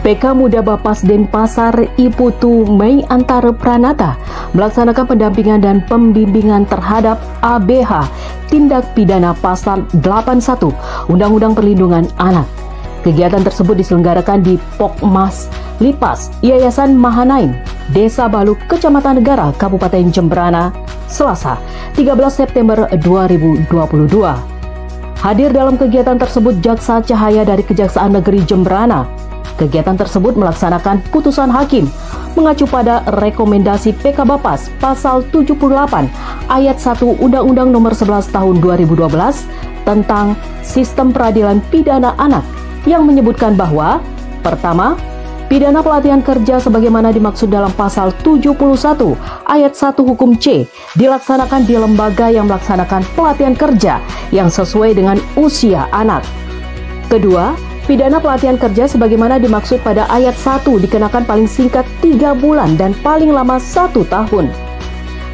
PK Muda Bapas Denpasar Iputu Mei Antara Pranata melaksanakan pendampingan dan pembimbingan terhadap ABH tindak pidana pasal 81 Undang-Undang Perlindungan Anak. Kegiatan tersebut diselenggarakan di Pokmas Lipas Yayasan Mahanaim, Desa Baluk, Kecamatan Negara, Kabupaten Jemberana, Selasa 13 September 2022. Hadir dalam kegiatan tersebut Jaksa Cahaya dari Kejaksaan Negeri Jemberana. Kegiatan tersebut melaksanakan putusan hakim mengacu pada rekomendasi PK Bapas pasal 78 ayat 1 Undang-Undang Nomor 11 Tahun 2012 tentang Sistem Peradilan Pidana Anak yang menyebutkan bahwa pertama, pidana pelatihan kerja sebagaimana dimaksud dalam pasal 71 ayat 1 hukum C dilaksanakan di lembaga yang melaksanakan pelatihan kerja yang sesuai dengan usia anak. Kedua, pidana pelatihan kerja sebagaimana dimaksud pada ayat 1 dikenakan paling singkat 3 bulan dan paling lama 1 tahun.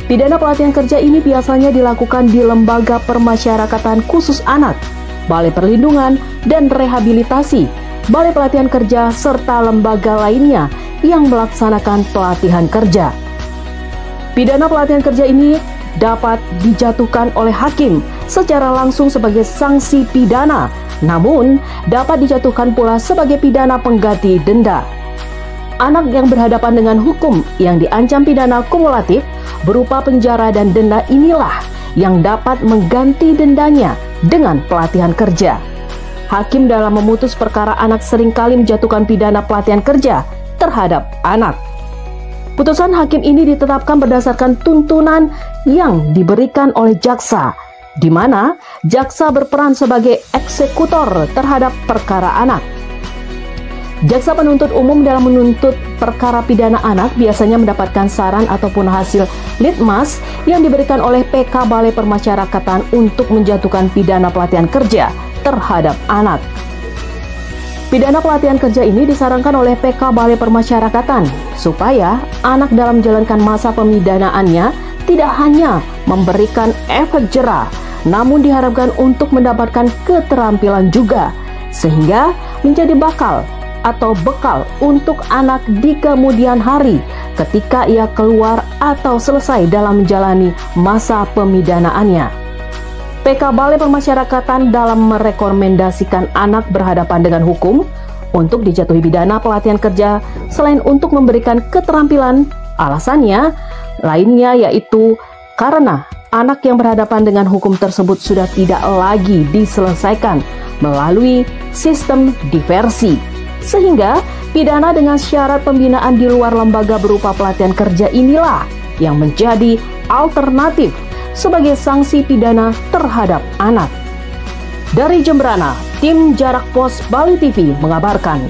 Pidana pelatihan kerja ini biasanya dilakukan di lembaga permasyarakatan khusus anak, balai perlindungan dan rehabilitasi, balai pelatihan kerja, serta lembaga lainnya yang melaksanakan pelatihan kerja. Pidana pelatihan kerja ini dapat dijatuhkan oleh hakim secara langsung sebagai sanksi pidana, namun dapat dijatuhkan pula sebagai pidana pengganti denda. Anak yang berhadapan dengan hukum yang diancam pidana kumulatif berupa penjara dan denda inilah yang dapat mengganti dendanya dengan pelatihan kerja. Hakim dalam memutus perkara anak seringkali menjatuhkan pidana pelatihan kerja terhadap anak. Putusan hakim ini ditetapkan berdasarkan tuntunan yang diberikan oleh jaksa, di mana jaksa berperan sebagai eksekutor terhadap perkara anak. Jaksa penuntut umum dalam menuntut perkara pidana anak biasanya mendapatkan saran ataupun hasil litmas yang diberikan oleh PK Balai Permasyarakatan untuk menjatuhkan pidana pelatihan kerja terhadap anak. Pidana pelatihan kerja ini disarankan oleh PK Balai Permasyarakatan supaya anak dalam menjalankan masa pemidanaannya tidak hanya memberikan efek jera, namun diharapkan untuk mendapatkan keterampilan juga, sehingga menjadi bakal atau bekal untuk anak di kemudian hari ketika ia keluar atau selesai dalam menjalani masa pemidanaannya. PK Balai Permasyarakatan dalam merekomendasikan anak berhadapan dengan hukum untuk dijatuhi pidana pelatihan kerja selain untuk memberikan keterampilan, alasannya lainnya yaitu karena anak yang berhadapan dengan hukum tersebut sudah tidak lagi diselesaikan melalui sistem diversi, sehingga pidana dengan syarat pembinaan di luar lembaga berupa pelatihan kerja inilah yang menjadi alternatif sebagai sanksi pidana terhadap anak. Dari Jemberana, tim Jarak Pos Bali TV mengabarkan.